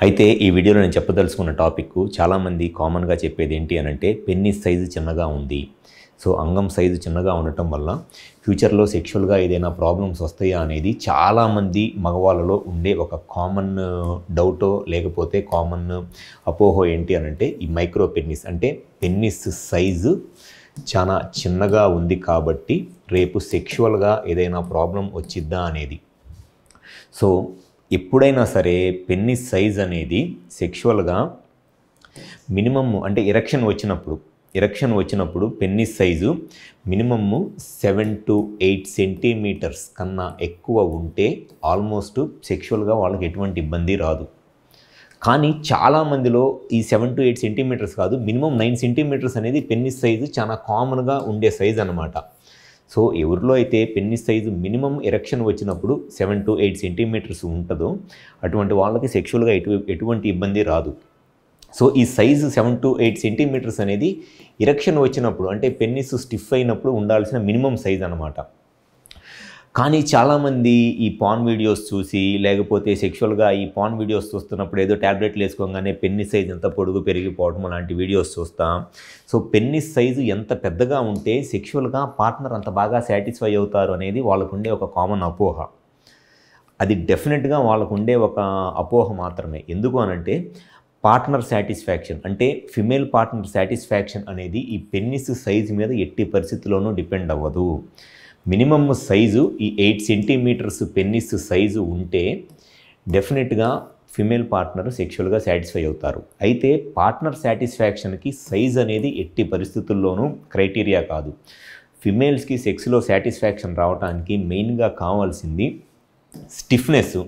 అయితే ఈ వీడియోలో నేను చెప్పదలుచుకున్న టాపిక్ చాలామంది కామన్గా చెప్పేది ఏంటి అనంటే పెన్నిస్ సైజు చిన్నగా ఉంది. సో అంగం సైజు చిన్నగా ఉండటం వల్ల ఫ్యూచర్లో సెక్షువల్గా ఏదైనా ప్రాబ్లమ్స్ వస్తాయా అనేది చాలామంది మగవాళ్ళలో ఉండే ఒక కామన్ డౌటో లేకపోతే కామన్ అపోహో ఏంటి అనంటే ఈ మైక్రో పెన్నిస్ అంటే పెన్నిస్ సైజు చాలా చిన్నగా ఉంది కాబట్టి రేపు సెక్షువల్గా ఏదైనా ప్రాబ్లం వచ్చిద్దా అనేది. సో ఎప్పుడైనా సరే పెన్నిస్ సైజ్ అనేది సెక్షువల్గా మినిమమ్ అంటే ఎరెక్షన్ వచ్చినప్పుడు penis size minimum 7 to 8 centimetres కన్నా ఎక్కువ ఉంటే ఆల్మోస్ట్ సెక్షువల్గా వాళ్ళకి ఎటువంటి ఇబ్బంది రాదు. కానీ చాలామందిలో ఈ 7 to 8 సెంటీమీటర్స్ కాదు, మినిమం 9 సెంటీమీటర్స్ అనేది పెన్నిస్ సైజు చాలా కామన్గా ఉండే సైజ్ అన్నమాట. సో ఎవరిలో అయితే పెన్నిస్ సైజు మినిమం ఎరెక్షన్ వచ్చినప్పుడు 7 to 8 సెంటీమీటర్స్ ఉంటుందో అటువంటి వాళ్ళకి సెక్షువల్గా ఎటువంటి ఇబ్బంది రాదు. సో ఈ సైజు 7 to 8 సెంటీమీటర్స్ అనేది ఎరెక్షన్ వచ్చినప్పుడు అంటే పెన్నిస్ స్టిఫ్ అయినప్పుడు ఉండాల్సిన మినిమం సైజ్ అన్నమాట. కానీ చాలామంది ఈ పాన్ వీడియోస్ చూసి లేకపోతే సెక్షువల్గా ఈ పాన్ వీడియోస్ చూస్తున్నప్పుడు ఏదో ట్యాబ్లెట్లు వేసుకోగానే పెన్నిస్ సైజ్ ఎంత పొడుగు పెరిగిపోవడం అలాంటి వీడియోస్ చూస్తాం. సో పెన్నిస్ సైజు ఎంత పెద్దగా ఉంటే సెక్షువల్గా పార్ట్నర్ అంత బాగా సాటిస్ఫై అవుతారు అనేది వాళ్ళకు ఉండే ఒక కామన్ అపోహ. అది డెఫినెట్గా వాళ్ళకు ఉండే ఒక అపోహ మాత్రమే. ఎందుకు అనంటే పార్ట్నర్ సాటిస్ఫాక్షన్ అంటే ఫిమేల్ పార్ట్నర్ సాటిస్ఫాక్షన్ అనేది ఈ పెన్నిస్ సైజు మీద ఎట్టి పరిస్థితుల్లోనూ డిపెండ్ అవ్వదు. మినిమమ్ సైజు ఈ 8 సెంటీమీటర్స్ పెన్నిస్ సైజు ఉంటే డెఫినెట్గా ఫిమేల్ పార్ట్నర్ సెక్షువల్గా సాటిస్ఫై అవుతారు. అయితే పార్ట్నర్ సాటిస్ఫాక్షన్కి సైజ్ అనేది ఎట్టి పరిస్థితుల్లోనూ క్రైటీరియా కాదు. ఫిమేల్స్కి సెక్స్లో సాటిస్ఫాక్షన్ రావడానికి మెయిన్గా కావాల్సింది స్టిఫ్నెస్.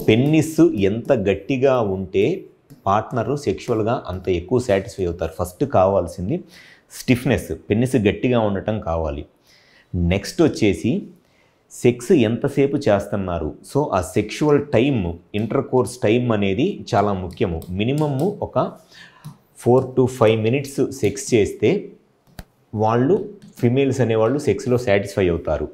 పెన్నిస్ ఎంత గట్టిగా ఉంటే పార్ట్నరు సెక్షువల్గా అంత ఎక్కువ సాటిస్ఫై అవుతారు. ఫస్ట్ కావాల్సింది స్టిఫ్నెస్, పెన్నిస్ గట్టిగా ఉండటం కావాలి. నెక్స్ట్ వచ్చేసి సెక్స్ ఎంతసేపు చేస్తున్నారు. సో ఆ sexual time, inter course time అనేది చాలా ముఖ్యము. మినిమమ్ ఒక 4 to 5 మినిట్స్ సెక్స్ చేస్తే వాళ్ళు ఫిమేల్స్ అనేవాళ్ళు సెక్స్లో సాటిస్ఫై అవుతారు.